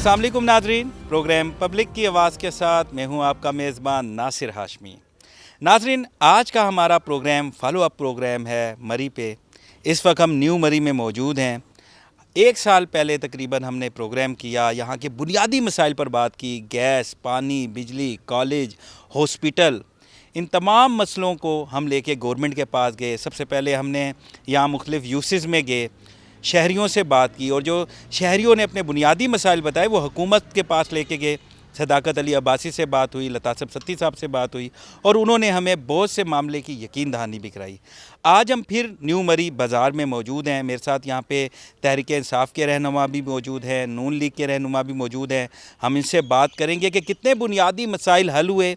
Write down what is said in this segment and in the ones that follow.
अस्सलाम वालेकुम नाजरीन, प्रोग्राम पब्लिक की आवाज़ के साथ मैं हूं आपका मेज़बान नासिर हाशमी। नाजरीन, आज का हमारा प्रोग्राम फॉलो अप प्रोग्राम है मरी पे। इस वक्त हम न्यू मरी में मौजूद हैं। 1 साल पहले तकरीबन हमने प्रोग्राम किया, यहाँ के बुनियादी मसाइल पर बात की। गैस, पानी, बिजली, कॉलेज, हॉस्पिटल, इन तमाम मसलों को हम लेके गवर्नमेंट के पास गए। सबसे पहले हमने यहाँ मुख्तलिफ़ यूसेस में गए, शहरियों से बात की, और जो शहरियों ने अपने बुनियादी मसाइल बताए वो हुकूमत के पास लेके गए। सदाकत अली अब्बासी से बात हुई, लतासब सत्ती साहब से बात हुई, और उन्होंने हमें बहुत से मामले की यकीन दहानी भी कराई। आज हम फिर न्यू मरी बाज़ार में मौजूद हैं। मेरे साथ यहाँ पे तहरीक इंसाफ के रहनुमा भी मौजूद हैं, नून लीग के रहनुमा भी मौजूद हैं। हम इनसे बात करेंगे कि कितने बुनियादी मसाइल हल हुए।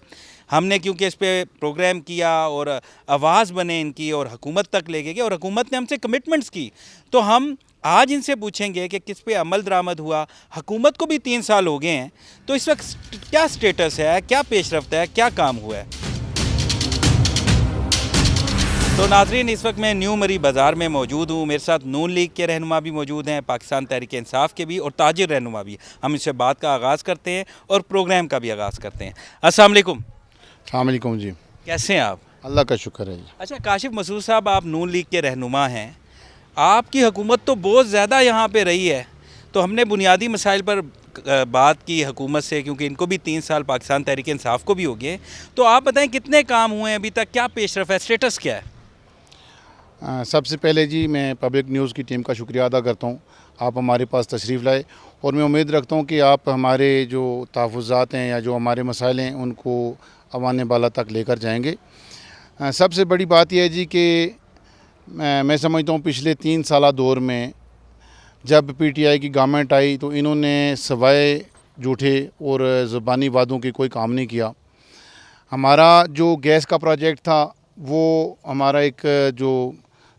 हमने क्योंकि इस पर प्रोग्राम किया और आवाज़ बने इनकी और हुकूमत तक ले गए और हुकूमत ने हमसे कमिटमेंट्स की, तो हम आज इनसे पूछेंगे कि किस पे अमल दरामद हुआ। हुकूमत को भी 3 साल हो गए हैं, तो इस वक्त क्या स्टेटस है, क्या पेशरफ्त है, क्या काम हुआ है। तो नाजरीन, इस वक्त मैं न्यू मरी बाज़ार में मौजूद हूँ। मेरे साथ नून लीग के रहनुमा भी मौजूद हैं, पाकिस्तान तहरीक इंसाफ के भी, और ताजिर रहनुमा भी। हम इससे बात का आगाज़ करते हैं और प्रोग्राम का भी आगाज़ करते हैं। अस्सलाम वालेकुम। अस्सलाम वालेकुम जी। कैसे हैं आप? अल्लाह का शुक्र है जी। अच्छा, काशिफ मसूद साहब, आप नून लीग के रहनुमा हैं। आपकी हुकूमत तो बहुत ज़्यादा यहाँ पे रही है, तो हमने बुनियादी मसाइल पर बात की हुकूमत से, क्योंकि इनको भी 3 साल, पाकिस्तान तहरीक इंसाफ को भी हो गए। तो आप बताएं कितने काम हुए हैं अभी तक, क्या पेशरफ है, स्टेटस क्या है? सबसे पहले जी मैं पब्लिक न्यूज़ की टीम का शुक्रिया अदा करता हूँ, आप हमारे पास तशरीफ़ लाए, और मैं उम्मीद रखता हूँ कि आप हमारे जो तहफ़्फ़ुज़ात हैं या जो हमारे मसाइल हैं उनको अवान बाला तक लेकर जाएंगे। सबसे बड़ी बात यह है जी कि मैं समझता हूँ पिछले 3 साला दौर में जब PTI की गवर्नमेंट आई तो इन्होंने सवाए झूठे और ज़ुबानी वादों के कोई काम नहीं किया। हमारा जो गैस का प्रोजेक्ट था वो हमारा एक जो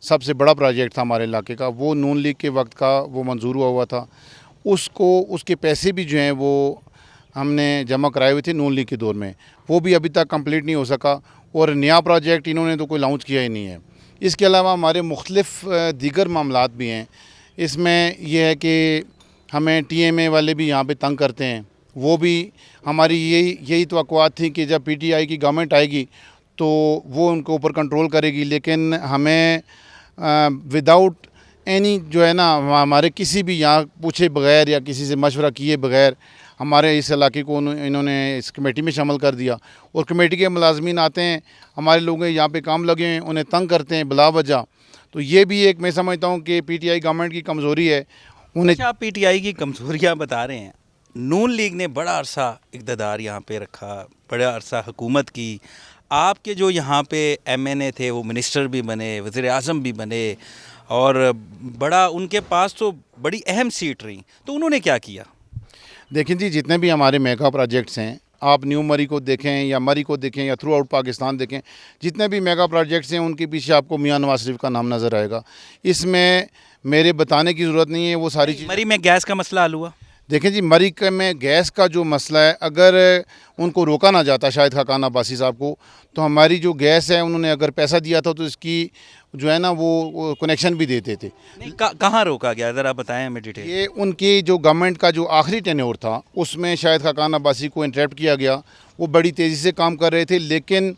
सबसे बड़ा प्रोजेक्ट था हमारे इलाके का, वो नून लीग के वक्त का वो मंजूर हुआ था। उसके पैसे भी जो हैं वो हमने जमा कराए हुए थे नून लीग के दौर में, वो भी अभी तक कंप्लीट नहीं हो सका, और नया प्रोजेक्ट इन्होंने तो कोई लॉन्च किया ही नहीं है। इसके अलावा हमारे मुख्तलिफ दीगर मामलात भी हैं। इसमें यह है कि हमें TMA वाले भी यहाँ पे तंग करते हैं। वो भी हमारी यही तवक्कुआत थी कि जब PTI की गवर्नमेंट आएगी तो वो उनके ऊपर कंट्रोल करेगी, लेकिन हमें विदाउट एनी जो है ना, हमारे किसी भी यहाँ पूछे बगैर या किसी से मशवरा किए बगैर हमारे इस इलाके को इन्होंने इस कमेटी में शामिल कर दिया, और कमेटी के मुलाजमीन आते हैं, हमारे लोग यहाँ पे काम लगे हैं, उन्हें तंग करते हैं बिला वजह। तो ये भी एक मैं समझता हूँ कि PTI गवर्नमेंट की कमज़ोरी है। उन्हें अच्छा, आप PTI की कमज़ोरियाँ बता रहे हैं। नून लीग ने बड़ा अरसा इक़्तिदार यहाँ पे रखा, बड़ा अरसा हुकूमत की। आपके जो यहाँ पे MNA थे वो मिनिस्टर भी बने, वज़ीर आज़म भी बने, और बड़ा उनके पास तो बड़ी अहम सीट रही, तो उन्होंने क्या किया? देखें जी, जितने भी हमारे मेगा प्रोजेक्ट्स हैं, आप न्यू मरी को देखें या मरी को देखें या थ्रू आउट पाकिस्तान देखें, जितने भी मेगा प्रोजेक्ट्स हैं उनके पीछे आपको मियां नवाज शरीफ का नाम नज़र आएगा। इसमें मेरे बताने की ज़रूरत नहीं है, वो सारी चीज़। मरी में गैस का मसला हल हुआ? देखें जी, मरी में गैस का जो मसला है, अगर उनको रोका ना जाता शायद खाकान अब्बासी साहब को, तो हमारी जो गैस है उन्होंने अगर पैसा दिया था तो इसकी जो है ना वो कनेक्शन भी देते थे। कहाँ रोका गया, ज़रा बताएं हमें डिटेल। ये उनकी जो गवर्नमेंट का जो आखिरी टेन्योर था उसमें शायद खाकान अब्बासी को इंटरप्ट किया गया। वो बड़ी तेज़ी से काम कर रहे थे, लेकिन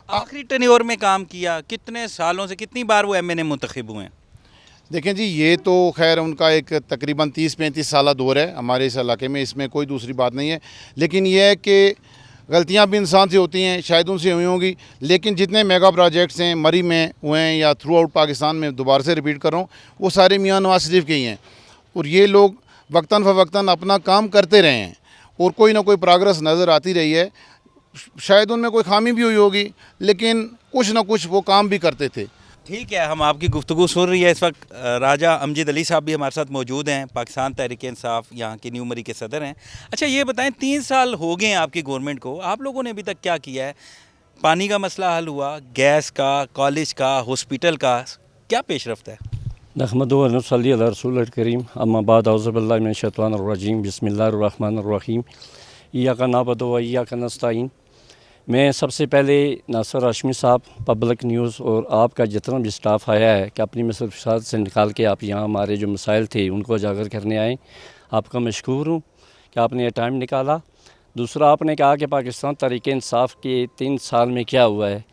आखिरी टेन्योर में काम किया, कितने सालों से, कितनी बार वो MNA मुंतखब हुए हैं? देखें जी, ये तो खैर उनका एक तकरीबन 30-35 साला दौर है हमारे इस इलाके में, इसमें कोई दूसरी बात नहीं है। लेकिन यह है कि गलतियां भी इंसान से होती हैं, शायद उनसे हुई होंगी, लेकिन जितने मेगा प्रोजेक्ट्स हैं मरी में हुए हैं या थ्रू आउट पाकिस्तान में, दोबारा से रिपीट कर रहा हूँ, वो सारे मियां नवाज शरीफ के ही हैं। और ये लोग वक्तन फ़वक्तन अपना काम करते रहे हैं और कोई ना कोई प्रोग्रेस नज़र आती रही है। शायद उनमें कोई खामी भी हुई होगी, लेकिन कुछ ना कुछ वो काम भी करते थे। ठीक है, हम आपकी गुफ्तगू सुन रही है। इस वक्त राजा अमजद अली साहब भी हमारे साथ मौजूद हैं, पाकिस्तान तहरीक इंसाफ यहाँ की न्यू मरी के सदर हैं। अच्छा, ये बताएं, 3 साल हो गए हैं आपकी गवर्नमेंट को, आप लोगों ने अभी तक क्या किया है? पानी का मसला हल हुआ, गैस का, कॉलेज का, हॉस्पिटल का, क्या पेशरफ्त है? नहमदुहु व नसल्ली अला रसूलिल करीम, अम्मा बाद, औज़ु बिल्लाहि मिनश शैतानिर रजीम, बिस्मिल्लाहिर रहमानिर रहीम, इय्याका नअबुदु व इय्याका नस्तईन। मैं सबसे पहले नासिर हाशमी साहब, पब्लिक न्यूज़ और आपका जितना भी स्टाफ आया है कि अपनी मसरूफ़ियात से निकाल के आप यहाँ हमारे जो मसाइल थे उनको उजागर करने आए, आपका मशकूर हूँ कि आपने ये टाइम निकाला। दूसरा आपने कहा कि पाकिस्तान तहरीक इंसाफ के 3 साल में क्या हुआ है,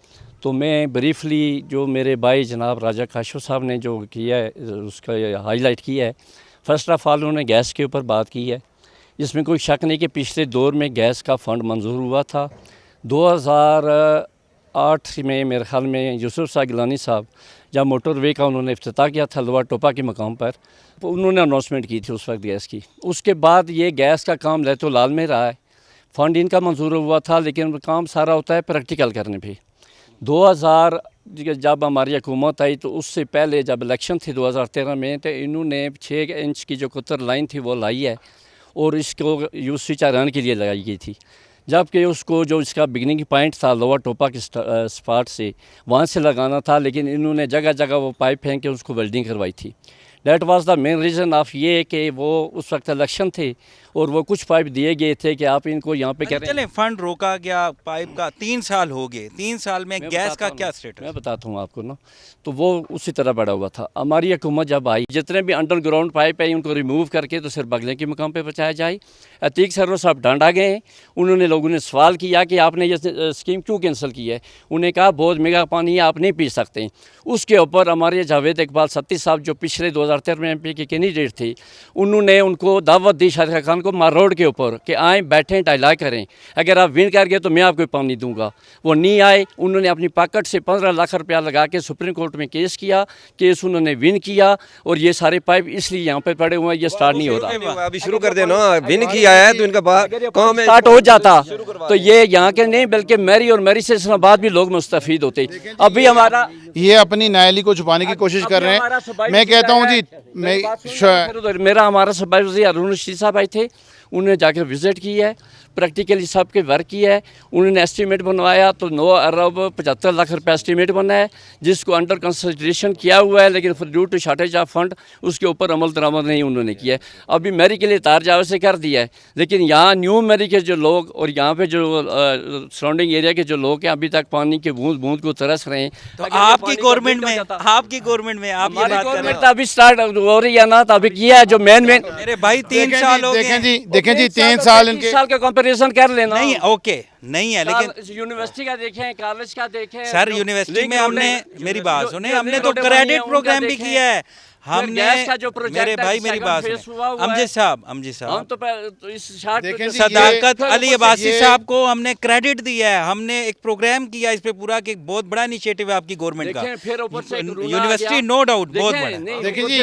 तो मैं ब्रीफली जो मेरे भाई जनाब राजा काशफ साहब ने जो किया है उसका हाईलाइट किया है। फर्स्ट ऑफ ऑल उन्होंने गैस के ऊपर बात की है। इसमें कोई शक नहीं कि पिछले दौर में गैस का फ़ंड मंजूर हुआ था। 2008 में मेरे ख्याल में यूसुफ शाह गिलानी साहब जब मोटरवे का उन्होंने इफ्तिताह किया था लोअर टोपा के मकाम पर, तो उन्होंने अनाउंसमेंट की थी उस वक्त गैस की। उसके बाद ये गैस का काम लहतो लाल में रहा है। फ़ंड इनका मंजूर हुआ था, लेकिन काम सारा होता है प्रैक्टिकल करने पे। 2000 जब हमारी हुकूमत आई तो उससे पहले जब इलेक्शन थी 2013 में, तो इन्होंने 6 इंच की जो कुतर लाइन थी वो लाई है और इसको यूसी चारान के लिए लगाई गई थी। जबकि उसको जो इसका बिगनिंग पॉइंट था लोअर टोपा के स्पॉट से, वहाँ से लगाना था, लेकिन इन्होंने जगह जगह वो पाइप फेंक के उसको वेल्डिंग करवाई थी। That was the main reason of ये कि वो उस वक्त इलेक्शन थे और वो कुछ पाइप दिए गए थे कि आप इनको यहाँ पे करें। चलें, फंड रोका गया पाइप का, 3 साल हो गए। 3 साल में गैस का क्या स्टेटस? मैं बताता हूँ आपको ना, तो वो उसी तरह बढ़ा हुआ था। हमारी हुकूमत जब आई, जितने भी अंडरग्राउंड पाइप है उनको रिमूव करके तो सिर्फ बगले के मकाम पे पहुँचाया जाए। अतीक सर साहब डांडा गए हैं। उन्होंने लोगों ने सवाल किया कि आपने ये स्कीम क्यों कैंसिल की है। उन्हें कहा बहुत महंगा पानी है, आप नहीं पी सकते। उसके ऊपर हमारे जावेद इकबाल सत्ती साहब जो पिछले 2013 में MP के कैंडिडेट थे, उन्होंने उनको दावत दी शाहिद खान को मार रोड के ऊपर कि आए बैठें डायलॉग करें, अगर आप विन कर गए तो मैं आपको पानी दूंगा। वो नहीं आए। उन्होंने अपनी पॉकेट से 15 लाख रुपया लगा के सुप्रीम कोर्ट में केस किया। केस उन्होंने विन किया और ये सारे पाइप इसलिए यहाँ पे पड़े हुए हैं, ये स्टार्ट नहीं हो रहा। अभी शुरू कर देना, विन किया है तो इनका काम स्टार्ट हो जाता तो ये यहाँ के नहीं बल्कि मेरी और मेरी से इस्लामाबाद भी लोग मुस्तफीद होते। अभी हमारा ये अपनी नायली को छुपाने की कोशिश कर रहे हैं। मैं कहता हूँ जी, मेरा हमारा सबाई वज़ीर अरुण रशीद साहब आए थे, उन्होंने जाकर विज़िट की है, प्रैक्टिकली सब के वर्क किया है। उन्होंने एस्टीमेट बनवाया तो 9 अरब 75 लाख रुपये एस्टीमेट बना है, जिसको अंडर कंसिडरेशन किया हुआ है, लेकिन फिर due to shortage of fund उसके ऊपर अमल दरामद नहीं उन्होंने किया है। अभी मेरी के लिए तार जावे से कर दिया है, लेकिन यहाँ न्यू मेरी के जो लोग और यहाँ पे जो सराउंडिंग एरिया के जो लोग हैं अभी तक पानी के बूंद बूंद को तरस रहे हैं। तो आपकी गवर्नमेंट में आप ये बात कर रहे हैं। अभी स्टार्ट हो रही है ना, तो अभी किया है जो मेन मेरे भाई 3 साल हो गए। देखें जी 3 साल इनके 3 साल का कंपैरिजन कर लेना। नहीं, ओके नहीं है, लेकिन यूनिवर्सिटी का देखें, कॉलेज का देखें सर, यूनिवर्सिटी में हमने, मेरी बात सुने, हमने तो क्रेडिट प्रोग्राम भी किया है। हमने मेरे भाई, मेरी बात सुने, अमजद साहब हम तो इस शार्ट सदाकत अली अब्बासी साहब को हमने क्रेडिट दिया है। हमने एक प्रोग्राम किया इस पे पूरा, कि बहुत बड़ा इनिशिएटिव है आपकी गवर्नमेंट का। यूनिवर्सिटी नो डाउट बहुत बड़ा। देखिए जी,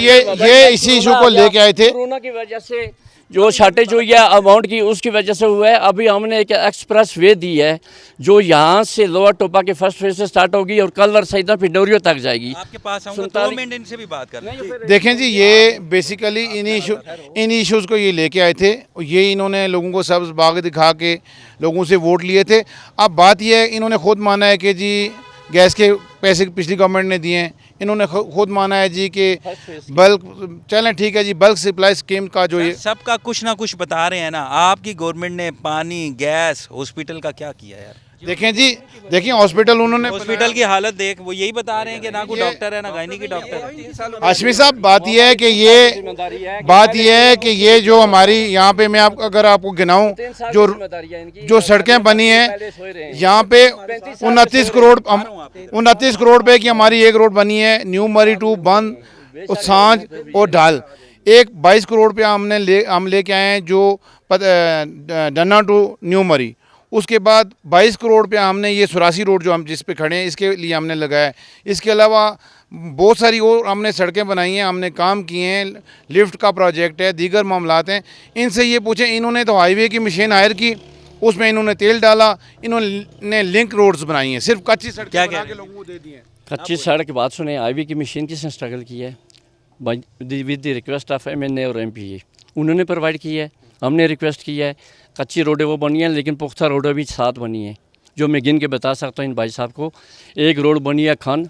ये इसी इशू को लेके आए थे। कोरोना की वजह से जो शॉर्टेज हुई है अमाउंट की, उसकी वजह से हुआ है। अभी हमने एक एक्सप्रेस वे दी है जो यहाँ से लोअर टोपा के फर्स्ट फेज से स्टार्ट होगी और कल सईदा पिंडोरियो तक जाएगी। आपके पास आऊंगा 2 मिनट इनसे भी बात करना है। देखें जी, ये बेसिकली इन इश्यूज़ को ये लेके आए थे। ये इन्होंने लोगों को सब्ज़ बाग दिखा के लोगों से वोट लिए थे। अब बात ये है, इन्होंने खुद माना है कि जी गैस के पैसे पिछली गवर्नमेंट ने दिए हैं। इन्होंने खुद माना है जी कि बल्क, चलें ठीक है जी, बल्क सप्लाई स्कीम का जो ये सबका कुछ ना कुछ बता रहे हैं ना। आपकी गवर्नमेंट ने पानी, गैस, हॉस्पिटल का क्या किया यार? देखें जी, देखिए हॉस्पिटल उन्होंने, हॉस्पिटल की हालत देख, वो यही बता रहे हैं कि ना कोई डॉक्टर है ना गायनी की डॉक्टर है। हाशमी साहब, बात यह है कि ये जो हमारी यहाँ पे, मैं अगर आपको गिनाऊं जो सड़कें बनी हैं यहाँ पे 29 करोड़ पे की हमारी एक रोड बनी है, न्यू मरी टू बंद सांझ और ढाल। एक 22 करोड़ पे हम लेके आए हैं जो डन्ना टू न्यू मरी। उसके बाद 22 करोड़ पे हमने ये 84 रोड जो हम जिस पे खड़े हैं इसके लिए हमने लगाया है। इसके अलावा बहुत सारी और हमने सड़कें बनाई हैं, हमने काम किए हैं, लिफ्ट का प्रोजेक्ट है, दीगर मामलात हैं। इनसे ये पूछें, इन्होंने तो हाईवे की मशीन हायर की, उसमें इन्होंने तेल डाला, इन्होंने लिंक रोड्स बनाई हैं, सिर्फ कच्ची सड़कें बना के लोगों को दे दी हैं। कच्ची सड़क की बात सुने, हाईवे की मशीन किसने स्ट्रगल की है? With the request of MNA और MP उन्होंने प्रोवाइड की है। हमने रिक्वेस्ट की है, कच्ची रोडें वो बनी हैं, लेकिन पुख्ता रोडें भी 7 बनी हैं, जो मैं गिन के बता सकता हूँ इन भाई साहब को। एक रोड बनी है खान,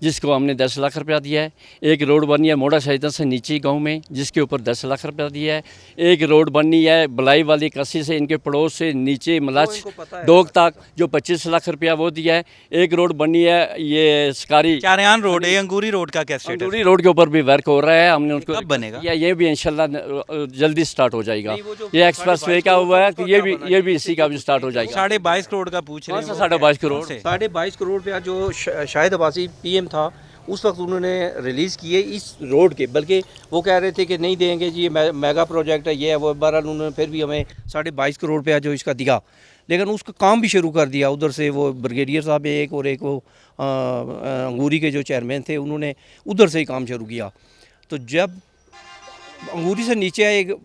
जिसको हमने 10 लाख रुपया दिया है। एक रोड बनी है मोड़ा शहीदा से नीचे गांव में, जिसके ऊपर 10 लाख रुपया दिया है। एक रोड बनी है बलाई वाली कस्सी से इनके पड़ोस से नीचे मलाच डोग तक, जो 25 लाख रुपया वो दिया है। एक रोड बनी है ये शिकारी चारियान रोड है, अंगूरी रोड का क्या स्टेटस? अंगूरी रोड के ऊपर भी वर्क हो रहा है, हमने उनको कब बनेगा? ये भी इंशाल्लाह जल्दी स्टार्ट हो जाएगा। ये एक्सप्रेस वे का हुआ है तो ये भी इसी का भी स्टार्ट हो जाएगा। 22.5 करोड़ का पूछ रहे हैं। 22.5 करोड़ 22.5 करोड़ रुपया जो शाहिद अब्बासी पीएम था उस वक्त उन्होंने रिलीज़ किए इस रोड के, बल्कि वो कह रहे थे कि नहीं देंगे जी, ये मेगा प्रोजेक्ट है, ये है वो। बहरहाल उन्होंने फिर भी हमें 22.5 करोड़ रुपया जो इसका दिया, लेकिन उसका काम भी शुरू कर दिया। उधर से वो ब्रिगेडियर साहब एक और एक वो अंगूरी के जो चेयरमैन थे, उन्होंने उधर से ही काम शुरू किया। तो जब अंगूरी से नीचे एक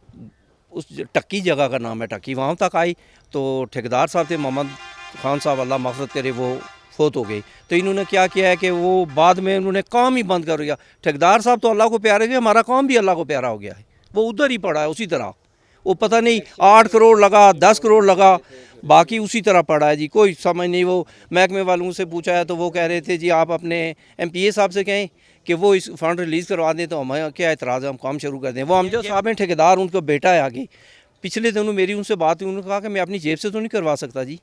उस टक्की जगह का नाम है टक्की, वहाँ तक आई तो ठेकेदार साहब थे मोहम्मद खान साहब, अल्लाह मग़फ़िरत करे, वो फोत हो गई। तो इन्होंने क्या किया है कि वो बाद में उन्होंने काम ही बंद कर दिया। ठेकेदार साहब तो अल्लाह को प्यारे थे, हमारा काम भी अल्लाह को प्यारा हो गया है, वो उधर ही पड़ा है उसी तरह। वो पता नहीं 8 करोड़ लगा, 10 करोड़ लगा, बाकी उसी तरह पड़ा है जी, कोई समझ नहीं। वो महकमे वालों से पूछा है तो वो कह रहे थे जी आप अपने MPA साहब से कहें कि वो इस फंड रिलीज़ करवा दें, तो हमें क्या एतराज़ है, हम काम शुरू कर दें। वो हम जो साहब हैं ठेकेदार, उनका बेटा है आगे। पिछले दिनों मेरी उनसे बात हुई, उन्होंने कहा कि मैं अपनी जेब से तो नहीं करवा सकता जी,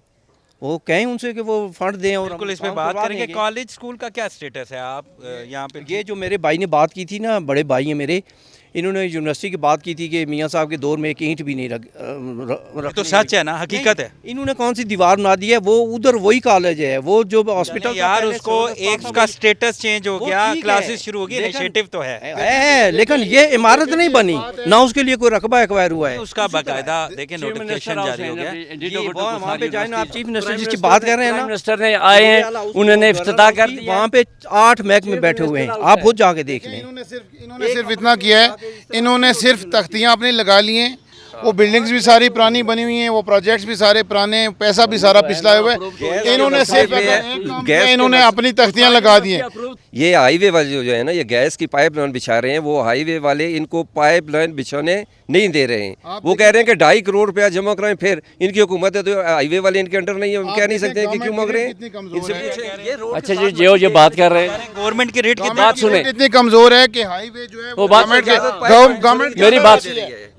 वो कहें उनसे कि वो फंड दें और बिल्कुल इस पे बात करेंगे। कॉलेज स्कूल का क्या स्टेटस है? आप यहाँ पे ये जो मेरे भाई ने बात की थी ना, बड़े भाई हैं मेरे, इन्होंने यूनिवर्सिटी की बात की थी कि मियाँ साहब के दौर में एक ईंट भी नहीं रख तो सच है ना, हकीकत है। इन्होंने कौन सी दीवार बना दी है, वो उधर वही कॉलेज है, वो जो हॉस्पिटल यार उसको एक उसका स्टेटस चेंज हो गया, क्लासेस शुरू हो गई, इनिशिएटिव तो है, लेकिन ये इमारत नहीं बनी ना, उसके लिए कोई रकबा एक्वायर हुआ है। उसका बाकायदा देखिए नोटिफिकेशन जारी हो गया। वहाँ पे जाए ना आप, चीफ मिनिस्टर जिसकी बात कर रहे हैं ना, मिनिस्टर ने आए हैं, उन्होंने इफ्तिताह कर दिया। वहाँ पे 8 महकमे बैठे हुए हैं, आप खुद जाके देख लें। इन्होंने सिर्फ इतना किया है, इन्होंने सिर्फ तख्तियां अपनी लगा ली हैं, वो बिल्डिंग्स भी सारी पुरानी बनी हुई हैं, वो प्रोजेक्ट्स भी सारे पुराने, पैसा भी सारा पिछला हुआ है। इन्होंने सिर्फ इन्होंने अपनी तख्तियां लगा दी हैं। ये हाईवे वाले जो है ना, ये गैस की पाइपलाइन बिछा रहे हैं, वो हाईवे वाले इनको पाइपलाइन बिछाने नहीं दे रहे हैं। वो कह रहे हैं कि 2.5 करोड़ रुपया जमा कराएं, फिर इनकी हुकूमत है तो हाईवे वाले इनके अंडर नहीं है, हम कह नहीं सकते कि क्यों मांग रहे हैं। इनसे पूछें। अच्छा जी, जो ये बात कर रहे हैं, गवर्नमेंट की रेट की बात सुने, इतनी कमजोर है कि हाईवे जो है वो बात गवर्नमेंट मेरी बात,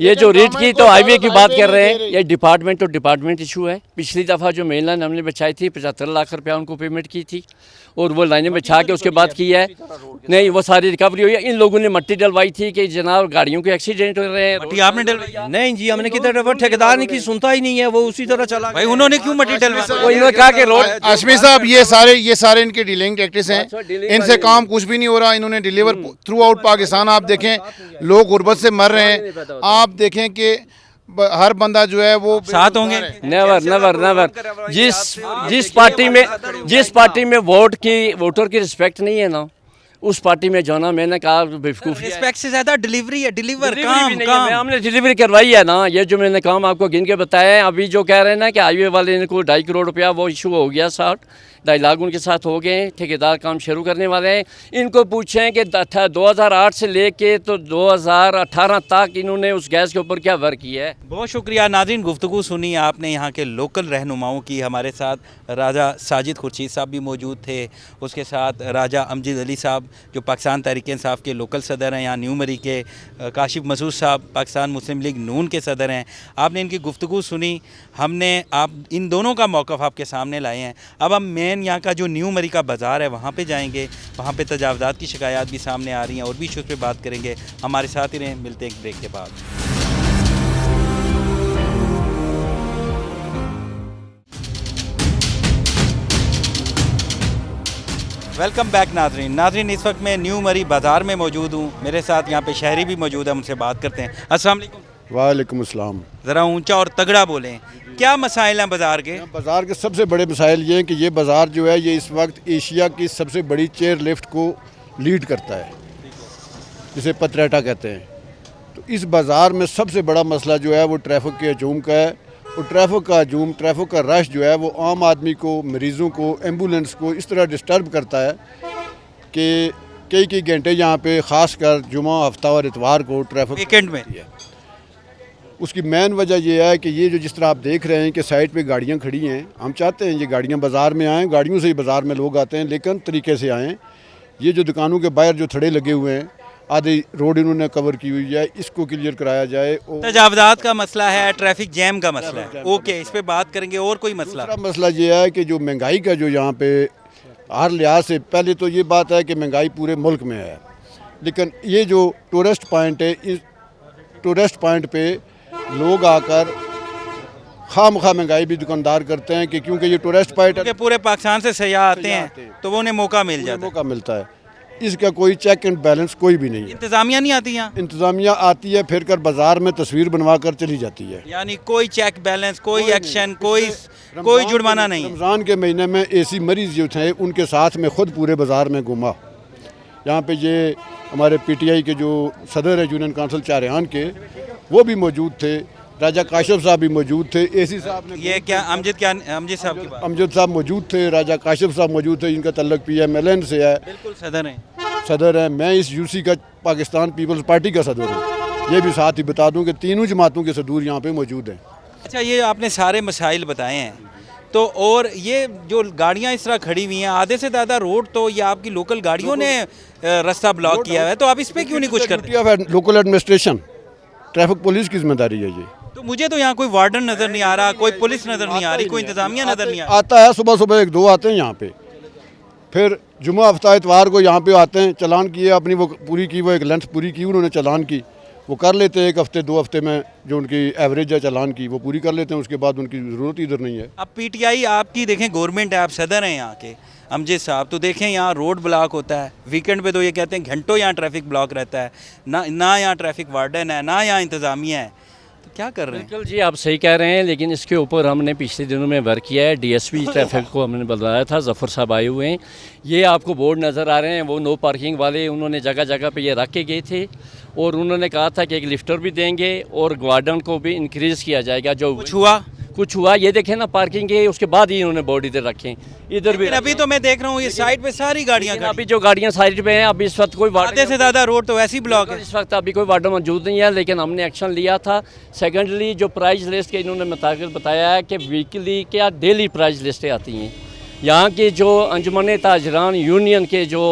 ये जो रेट की तो हाईवे की बात कर रहे हैं, ये डिपार्टमेंट तो डिपार्टमेंट इशू है। पिछली दफ़ा जो मेन लाइन हमने बिछाई थी 75 लाख रुपया उनको पेमेंट की थी, और वो लाइनें बिछा के उसके बाद की है नहीं, वो सारी रिकवरी हुई है। इन लोगों ने मट्टी डलवाई थी कि जनाब गाड़ियों के एक्सीडेंट हो रहे हैं। मट्टी आपने डलवाई? नहीं जी, हमने किधर डलवाई, ठेकेदार ने की सुनता ही नहीं है, वो उसी तरह चला। भाई उन्होंने क्यों मट्टी डलवाई? इन्होंने कहा कि रोड, हाशमी साहब ये सारे इनके डीलिंग टैक्टिस हैं, इनसे काम कुछ भी नहीं हो रहा। इन्होंने डिलीवर थ्रू आउट पाकिस्तान, आप देखें लोग गुर्बत से मर रहे हैं, आप देखें कि हर बंदा जो है वो साथ होंगे। Never never never. जिस पार्टी में वोटर की रिस्पेक्ट नहीं है ना, उस पार्टी में जाना, मैंने कहा बेवकूफ़ी है। रिस्पेक्ट से ज्यादा डिलीवरी है, डिलीवरी काम भी नहीं काम है, हमने डिलीवरी करवाई है ना। ये जो मैंने काम आपको गिन के बताया है, अभी जो कह रहे हैं ना कि हाईवे वाले इनको 2.5 करोड़ रुपया वो इशू हो गया, 2.5 लाख उनके साथ हो गए, ठेकेदार काम शुरू करने वाले हैं। इनको पूछें कि 2008 से लेके तो 2018 तक इन्होंने उस गैस के ऊपर क्या वर्क किया है। बहुत शुक्रिया नाज़रीन, गुफ्तगू सुनी आपने यहाँ के लोकल रहनुमाओं की। हमारे साथ राजा साजिद खुर्शीद साहब भी मौजूद थे, उसके साथ राजा अमजद अली साहब जो पाकिस्तान तहरीक इंसाफ के लोकल सदर हैं, यहाँ न्यू मरी के काशिफ मसूद साहब पाकिस्तान मुस्लिम लीग नून के सदर हैं। आपने इनकी गुफ्तगू सुनी, हमने आप इन दोनों का मौक़िफ़ आपके सामने लाए हैं। अब हम मेन यहाँ का जो न्यू मरी का बाज़ार है वहाँ पे जाएंगे, वहाँ पे तजावज़ात की शिकायत भी सामने आ रही हैं और भी इशूज़ पे बात करेंगे। हमारे साथ ही रहें, मिलते हैं एक ब्रेक के बाद। वेलकम बैक नाजरीन, इस वक्त मैं न्यू मरी बाज़ार में मौजूद हूँ। मेरे साथ यहाँ पे शहरी भी मौजूद है, उनसे बात करते हैं। अस्सलाम वालेकुम। वालेकुम अस्सलाम। ज़रा ऊंचा और तगड़ा बोलें, क्या मसाइल हैं बाज़ार के? बाज़ार के सबसे बड़े मसाइल ये हैं कि ये बाज़ार जो है ये इस वक्त एशिया की सबसे बड़ी चेयर लिफ्ट को लीड करता है, जिसे पतरेटा कहते हैं। तो इस बाज़ार में सबसे बड़ा मसला जो है वो ट्रैफिक के हजूम का है, और ट्रैफिक का रश जो है वो आम आदमी को, मरीज़ों को, एम्बुलेंस को इस तरह डिस्टर्ब करता है कि कई घंटे यहाँ पे ख़ास कर जुमा, हफ्ता और इतवार को ट्रैफिक वीकेंड में। उसकी मेन वजह यह है कि ये जो जिस तरह आप देख रहे हैं कि साइड पे गाड़ियाँ खड़ी हैं, हम चाहते हैं ये गाड़ियाँ बाज़ार में आएँ, गाड़ियों से ही बाज़ार में लोग आते हैं, लेकिन तरीके से आएँ। ये जो दुकानों के बाहर जो थड़े लगे हुए हैं, आधी रोड इन्होंने कवर की हुई है, इसको क्लियर कराया जाए। और तजावजात का मसला है, ट्रैफिक जैम का मसला है, ओके, इस पे बात करेंगे। और कोई मसला? दूसरा मसला ये है कि जो महंगाई का जो यहाँ पे हर लिहाज से, पहले तो ये बात है कि महंगाई पूरे मुल्क में है, लेकिन ये जो टूरिस्ट पॉइंट है, इस टूरिस्ट पॉइंट पे लोग आकर खामखा महंगाई भी दुकानदार करते हैं कि क्योंकि ये टूरिस्ट पॉइंट है, पूरे पाकिस्तान से सयाह आते हैं तो वो उन्हें मौका मिल जाता है। मौका मिलता है। इसका कोई चेक एंड बैलेंस कोई भी नहीं है। इंतजामिया नहीं आती यहाँ? इंतजामिया आती है, फिर कर बाजार में तस्वीर बनवा कर चली जाती है। यानी कोई चेक बैलेंस, कोई एक्शन, कोई जुर्माना नहीं है। रमज़ान के महीने में ऐसी मरीज जो थे उनके साथ में खुद पूरे बाजार में घूमा। यहाँ पे ये हमारे पीटीआई के जो सदर है यूनियन काउंसिल चारियान के, वो भी मौजूद थे, राजा काशिफ साहब भी मौजूद थे, एसी साहब ने, ये क्या अमजद साहब की बात? अमजद साहब मौजूद थे, राजा काशिफ साहब मौजूद थे, इनका तल्लक PMLN से है, बिल्कुल सदर है। मैं इस यूसी का पाकिस्तान पीपल्स पार्टी का सदर हूँ। ये भी साथ ही बता दूँ कि तीनों जमातों के सदूर यहाँ पे मौजूद हैं। अच्छा, ये आपने सारे मसाइल बताए हैं, तो और ये जो गाड़ियाँ इस तरह खड़ी हुई हैं, आधे से ज़्यादा रोड तो ये आपकी लोकल गाड़ियों ने रास्ता ब्लॉक किया हुआ है, तो आप इस पे क्यों नहीं कुछ करते? लोकल एडमिनिस्ट्रेशन, ट्रैफिक पुलिस की जिम्मेदारी है ये। तो मुझे तो यहाँ कोई वार्डन नज़र नहीं आ रहा, कोई पुलिस नज़र नहीं आ रही, कोई इंतजामिया नज़र नहीं आ रहा। आता है सुबह सुबह 1-2 आते हैं यहाँ पे, फिर जुम्मा हफ्ता इतवार को यहाँ पे आते हैं, चालान किए अपनी वो पूरी की, वो एक लेंथ पूरी की उन्होंने चालान की, वो कर लेते हैं 1 हफ्ते 2 हफ्ते में, जो उनकी एवरेज है चालान की वो पूरी कर लेते हैं, उसके बाद उनकी ज़रूरत इधर नहीं है। अब पीटीआई आपकी देखें गवर्नमेंट है, आप सदर हैं यहाँ के अमजद साहब, तो देखें यहाँ रोड ब्लॉक होता है, वीकेंड पे तो ये कहते हैं घंटों यहाँ ट्रैफिक ब्लॉक रहता है, ना यहाँ ट्रैफिक वार्डन है, ना यहाँ इंतज़ामिया है, तो क्या कर रहे हैं? बिल्कुल जी, आप सही कह रहे हैं, लेकिन इसके ऊपर हमने पिछले दिनों में वर्क किया है। DSP ट्रैफिक को हमने बुलाया था, जफ़र साहब आए हुए हैं। ये आपको बोर्ड नज़र आ रहे हैं, वो नो पार्किंग वाले, उन्होंने जगह जगह पे ये रख के गए थे, और उन्होंने कहा था कि एक लिफ्टर भी देंगे और गार्डन को भी इंक्रीज़ किया जाएगा। जो कुछ हुआ ये देखें ना, पार्किंग के उसके बाद ही इन्होंने बोर्ड इधर रखे, इधर भी। अभी तो मैं देख रहा हूँ ये साइड पे सारी गाड़ियाँ, अभी जो गाड़ियाँ साइड पे हैं, अभी इस वक्त कोई आधे से ज़्यादा रोड तो वैसे ही ब्लॉक है। इस वक्त अभी कोई वार्डर मौजूद नहीं है, लेकिन हमने एक्शन लिया था। सेकेंडली जो प्राइस लिस्ट के इन्होंने मुताबिक बताया है कि वीकली क्या डेली प्राइस लिस्टें आती हैं। यहाँ के जो अंजुमन ताजरान यूनियन के जो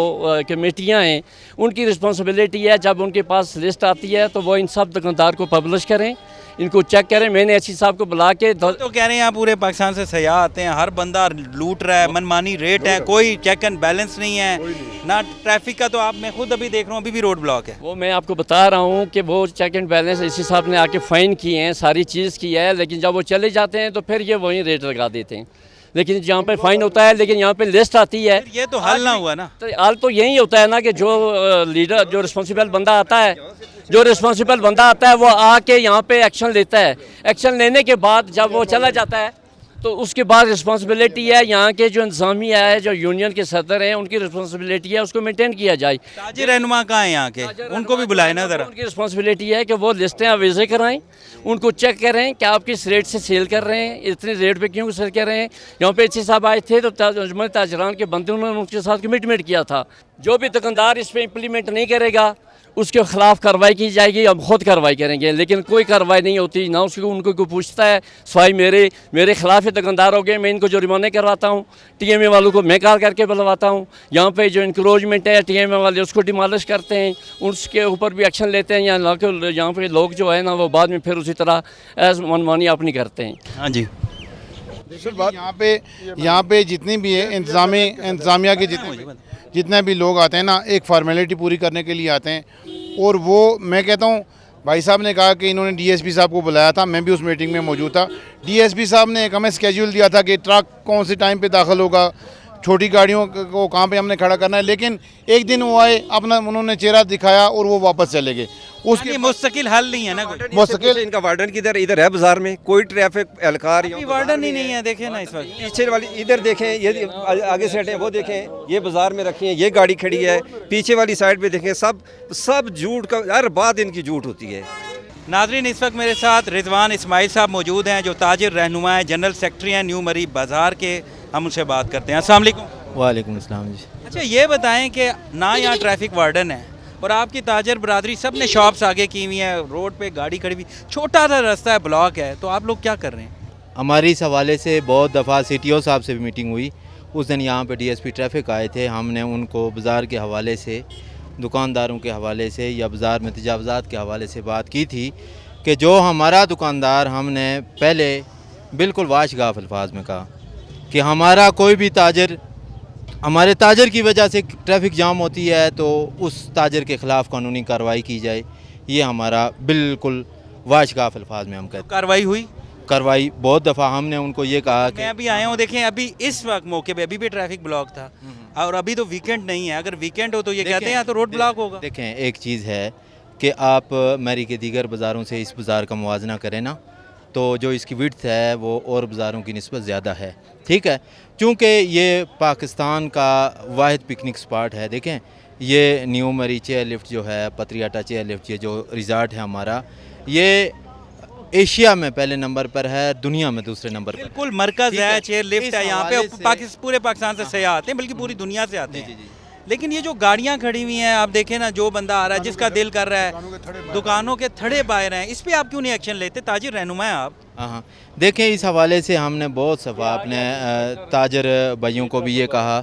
कमेटियाँ हैं, उनकी रिस्पॉन्सिबिलिटी है, जब उनके पास लिस्ट आती है तो वो इन सब दुकानदार को पब्लिश करें, इनको चेक करें। मैंने एसपी साहब को बुला के तो कह रहे हैं यहाँ पूरे पाकिस्तान से सयाह आते हैं, हर बंदा लूट रहा है, मनमानी रेट है, कोई चेक एंड बैलेंस नहीं है, ना ट्रैफिक का, तो आप मैं खुद अभी देख रहा हूँ अभी भी रोड ब्लॉक है। वो मैं आपको बता रहा हूँ कि वो चेक एंड बैलेंस एसपी साहब ने आके फ़ाइन किए हैं, सारी चीज़ की है, लेकिन जब वो चले जाते हैं तो फिर ये वहीं रेट लगा देते हैं। लेकिन जहाँ पे फ़ाइन होता है, लेकिन यहाँ पे लिस्ट आती है, ये तो हल ना हुआ ना। तो हाल तो यही होता है ना कि जो लीडर, जो रिस्पॉन्सिबल बंदा आता है, वो आके यहाँ पे एक्शन लेता है। एक्शन लेने के बाद जब वो चला जाता है तो उसके बाद रिस्पॉन्सिबिलिटी है यहाँ के जो इंतजामिया है, जो यूनियन के सदर हैं, उनकी रिस्पॉन्सिबिलिटी है उसको मेंटेन किया जाए। ताजिर रहनुमा कहाँ हैं यहाँ के, उनको भी बुलाए ना ज़रा। उनकी रिस्पॉन्सिबिलिटी है कि वो लिस्टें अवेज़े कराएं, उनको चेक करें कि आप किस रेट से सेल कर रहे हैं, इतने रेट पे क्यों सेल कर रहे हैं। यहाँ पे एसपी साहब आए थे तो अंजुमन ताजरान के बंदे, उन्होंने उनके साथ कमिटमेंट किया था, जो भी दुकानदार इस पर इम्प्लीमेंट नहीं करेगा उसके खिलाफ कार्रवाई की जाएगी, हम खुद कार्रवाई करेंगे। लेकिन कोई कार्रवाई नहीं होती, ना उसको उनको कोई पूछता है, सवाई मेरे खिलाफ ही दुकानदार हो गए, मैं इनको जुर्माने करवाता हूँ, TMA वालों को मैं कॉल करके बुलवाता हूँ। यहाँ पे जो इंक्रोचमेंट है TMA वाले उसको डिमॉलिश करते हैं, उसके ऊपर भी एक्शन लेते हैं। यहाँ पे लोग जो है ना, वो बाद में फिर उसी तरह एज मनमानी अपनी करते हैं। हाँ जी, यहाँ पे जितनी भी है इंतज़ामिया के जितने भी लोग आते हैं ना, एक फार्मेलिटी पूरी करने के लिए आते हैं, और वो मैं कहता हूँ, भाई साहब ने कहा कि इन्होंने DSP साहब को बुलाया था, मैं भी उस मीटिंग में मौजूद था। DSP साहब ने एक हमें स्केड्यूल दिया था कि ट्रक कौन से टाइम पे दाखिल होगा, छोटी गाड़ियों को कहाँ पे हमने खड़ा करना है, लेकिन एक दिन वो आए, अपना उन्होंने चेहरा दिखाया और वो वापस चले गए। उसकी मुस्तकिल हल नहीं है ना कोई। मुस्तकिल इनका वार्डन किधर, इधर है बाजार में कोई ट्रैफिक एहलकार, वार्डन ही नहीं है। देखें ना इस वक्त पीछे वाली इधर देखें, ये आगे से हटें, वो देखें, ये बाजार में रखी है, ये गाड़ी खड़ी है, पीछे वाली साइड पे देखें, सब झूठ का, हर बात इनकी झूठ होती है। नाजरीन, इस वक्त मेरे साथ रिजवान इस्माइल साहब मौजूद हैं, जो ताजिर रहनुमा है, जनरल सेक्रेटरी हैं न्यू मरी बाज़ार के। हम उनसे बात करते हैं। अस्सलाम वालेकुम। वालेकुम अस्सलाम जी। अच्छा, ये बताएं कि ना यहाँ ट्रैफिक वार्डन है और आपकी ताजर बरादरी सब ने शॉप्स आगे की हुई हैं, रोड पे गाड़ी खड़ी हुई, छोटा सा रास्ता है, ब्लॉक है, तो आप लोग क्या कर रहे हैं? हमारी इस हवाले से बहुत दफ़ा CTO साहब से भी मीटिंग हुई, उस दिन यहाँ पे डीएसपी ट्रैफिक आए थे। हमने उनको बाज़ार के हवाले से, दुकानदारों के हवाले से या बाज़ार में तजावज़ात के हवाले से बात की थी कि जो हमारा दुकानदार, हमने पहले बिल्कुल वाशगाफ अल्फाज में कहा कि हमारा कोई भी ताजर, हमारे ताजर की वजह से ट्रैफिक जाम होती है तो उस ताजर के ख़िलाफ़ कानूनी कार्रवाई की जाए। ये हमारा बिल्कुल वाशगाफ अल्फाज में हम कहते हैं। कार्रवाई हुई? कार्रवाई बहुत दफ़ा हमने उनको ये कहा कि मैं अभी आया हूँ, देखें अभी इस वक्त मौके पे अभी भी ट्रैफिक ब्लॉक था और अभी तो वीकेंड नहीं है। अगर वीकेंड हो तो ये कहते हैं या तो रोड ब्लॉक होगा। देखें, एक चीज़ है कि आप मरी के दीगर बाज़ारों से इस बाज़ार का मुवाजना करें ना, तो जो इसकी विड्थ है वो और बाज़ारों की निस्बत ज़्यादा है। ठीक है, चूँकि ये पाकिस्तान का वाहिद पिकनिक स्पॉट है। देखें, ये न्यू मरी चेयर लिफ्ट जो है, पत्रियाटा चेयर लिफ्ट, ये जो रिज़ॉर्ट है हमारा, ये एशिया में पहले नंबर पर है, दुनिया में दूसरे नंबर पर। बिल्कुल मरकज़ ठीक है, है, चेयर लिफ्ट इस है यहाँ पे। हवाले से- पूरे पाकिस्तान से सयाह आते हैं, बल्कि पूरी दुनिया से आते जी, जी, हैं। जी। लेकिन ये जो गाड़ियाँ खड़ी हुई हैं, आप देखें ना, जो बंदा आ रहा है, जिसका दिल कर रहा है, दुकानों के थड़े पाए रहे हैं, इस पर आप क्यों नहीं एक्शन लेते? ताजिर रहनुमा है आप। हाँ, देखें, इस हवाले से हमने बहुत सफ़ा अपने ताजर भाइयों को भी ये कहा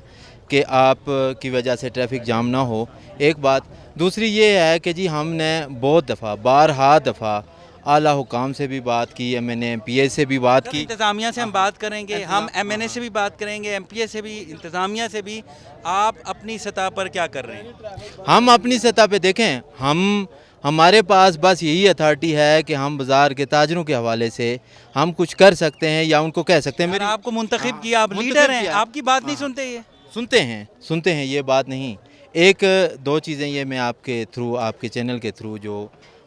कि आप की वजह से ट्रैफिक जाम ना हो, एक बात। दूसरी ये है कि जी हमने बहुत दफ़ा, बारहा दफ़ा आला हुकाम से भी बात की, MNA MPA से भी बात की। इंतज़ामिया से हम बात करेंगे, हम MNA से भी बात करेंगे, MPA से भी, इंतज़ामिया से भी। आप अपनी सतह पर क्या कर रहे हैं? हम अपनी सतह पे देखें, हमारे पास बस यही अथॉरिटी है कि हम बाज़ार के ताजरों के हवाले से हम कुछ कर सकते हैं या उनको कह सकते हैं। मेरे आपको मुंतखब किया, आप मुंतखब लीडर हैं, किया। आपकी बात नहीं सुनते ये? सुनते हैं, ये बात नहीं। एक दो चीज़ें ये मैं आपके थ्रू, आपके चैनल के थ्रू जो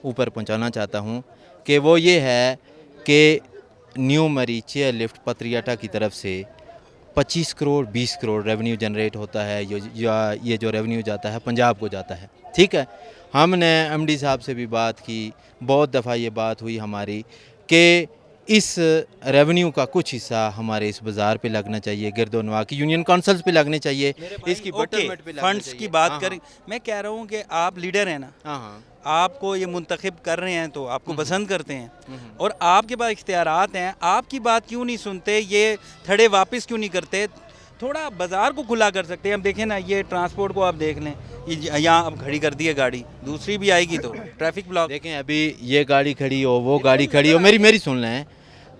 ऊपर पहुंचाना चाहता हूं कि वो ये है कि न्यू मरी चेयर लिफ्ट पत्रियाटा की तरफ से 25 करोड़ 20 करोड़ रेवेन्यू जनरेट होता है। ये जो रेवेन्यू जाता है पंजाब को जाता है। ठीक है, हमने MD साहब से भी बात की, बहुत दफ़ा ये बात हुई हमारी कि इस रेवेन्यू का कुछ हिस्सा हमारे इस बाज़ार पे लगना चाहिए, गिरदोनवा की यूनियन काउंसिल्स पे लगने चाहिए, इसकी बटरमेंट पे लगने फंड्स की चाहिए। बात हाँ, करें। मैं कह रहा हूँ कि आप लीडर हैं ना, हाँ हाँ आपको ये मुंतखब कर रहे हैं तो आपको पसंद करते हैं और आपके पास इख्तियारात हैं, आपकी बात क्यों नहीं सुनते? ये थड़े वापस क्यों नहीं करते? थोड़ा बाज़ार को खुला कर सकते हैं। अब देखें ना, ये ट्रांसपोर्ट को आप देख लें, यहाँ अब खड़ी कर दी है गाड़ी, दूसरी भी आएगी तो ट्रैफिक ब्लॉक। देखें, अभी ये गाड़ी खड़ी हो, वो गाड़ी खड़ी हो, मेरी सुन लें,